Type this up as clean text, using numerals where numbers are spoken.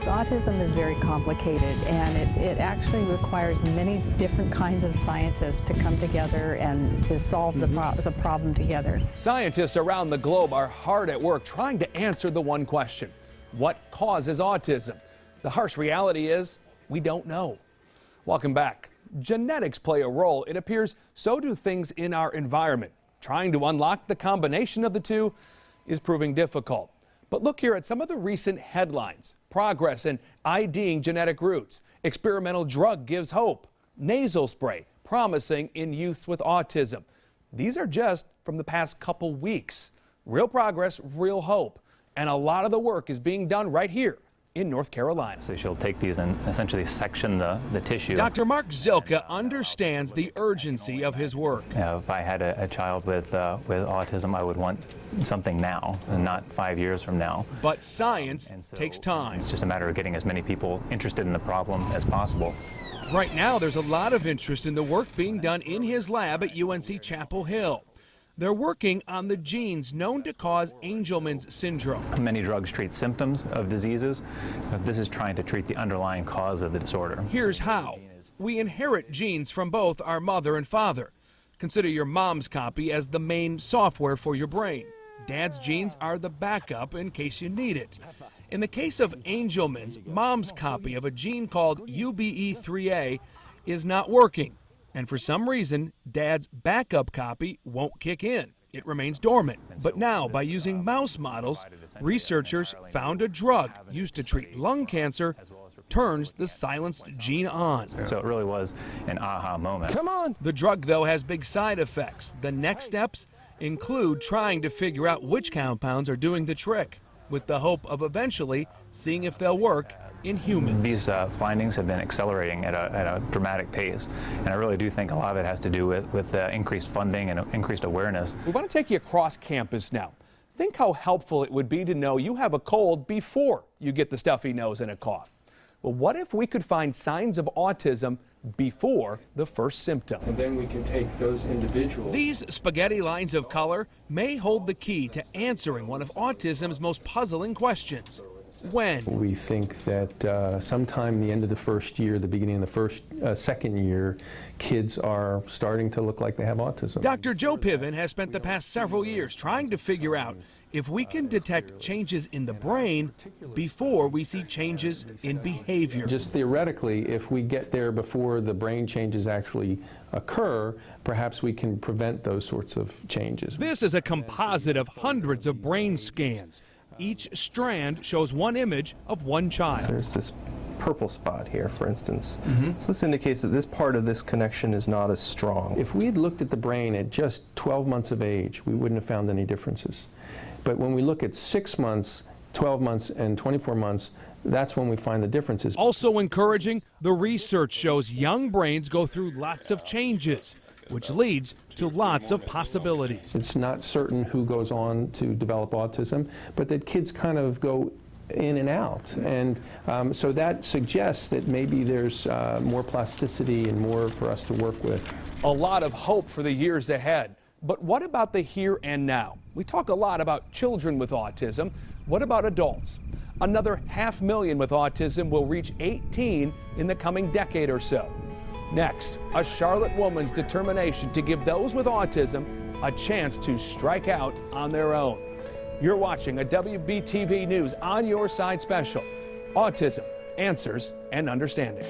Autism is very complicated, and it actually requires many different kinds of scientists to come together and to solve the problem together. Scientists around the globe are hard at work trying to answer the one question: what causes autism? The harsh reality is, we don't know. Welcome back. Genetics play a role. It appears so do things in our environment. Trying to unlock the combination of the two is proving difficult. But look here at some of the recent headlines. Progress in IDing genetic roots. Experimental drug gives hope. Nasal spray promising in youths with autism. These are just from the past couple weeks. Real progress, real hope. And a lot of the work is being done right here in North Carolina. So she'll take these and essentially section the tissue. Dr. Mark Zilka understands the urgency of his work. You know, if I had a child with autism, I would want something now and not 5 years from now. But science takes time. It's just a matter of getting as many people interested in the problem as possible. Right now, there's a lot of interest in the work being done in his lab at UNC Chapel Hill. They're working on the genes known to cause Angelman's syndrome. Many drugs treat symptoms of diseases, but this is trying to treat the underlying cause of the disorder. Here's how. We inherit genes from both our mother and father. Consider your mom's copy as the main software for your brain. Dad's genes are the backup in case you need it. In the case of Angelman's, mom's copy of a gene called UBE3A is not working. And for some reason, Dad's backup copy won't kick in. It remains dormant. But now, by using mouse models, researchers found a drug used to treat lung cancer turns the silenced gene on. So it really was an aha moment. Come on! The drug, though, has big side effects. The next steps include trying to figure out which compounds are doing the trick, with the hope of eventually seeing if they'll work in humans. These findings have been accelerating at a dramatic pace, and I really do think a lot of it has to do with increased funding and increased awareness. We want to take you across campus now. Think how helpful it would be to know you have a cold before you get the stuffy nose and a cough. Well, what if we could find signs of autism before the first symptom? And then we can take those individuals. These spaghetti lines of color may hold the key to answering one of autism's most puzzling questions. When? We think that sometime the end of the first year, the beginning of the second year, kids are starting to look like they have autism. Dr. Joe Piven has spent the past several years trying to figure out if we can detect changes in the brain before we see changes in behavior. Just theoretically, if we get there before the brain changes actually occur, perhaps we can prevent those sorts of changes. This is a composite of hundreds of brain scans. Each strand shows one image of one child. There's this purple spot here, for instance. So this indicates that this part of this connection is not as strong. If we had looked at the brain at just 12 months of age, we wouldn't have found any differences. But when we look at 6 months, 12 months, and 24 months, that's when we find the differences. Also encouraging, the research shows young brains go through lots of changes, which leads to lots of possibilities. It's not certain who goes on to develop autism, but that kids kind of go in and out. And so that suggests that maybe there's more plasticity and more for us to work with. A lot of hope for the years ahead. But what about the here and now? We talk a lot about children with autism. What about adults? Another 500,000 with autism will reach 18 in the coming decade or so. Next, a Charlotte woman's determination to give those with autism a chance to strike out on their own. You're watching a WBTV News On Your Side special, Autism, Answers and Understanding.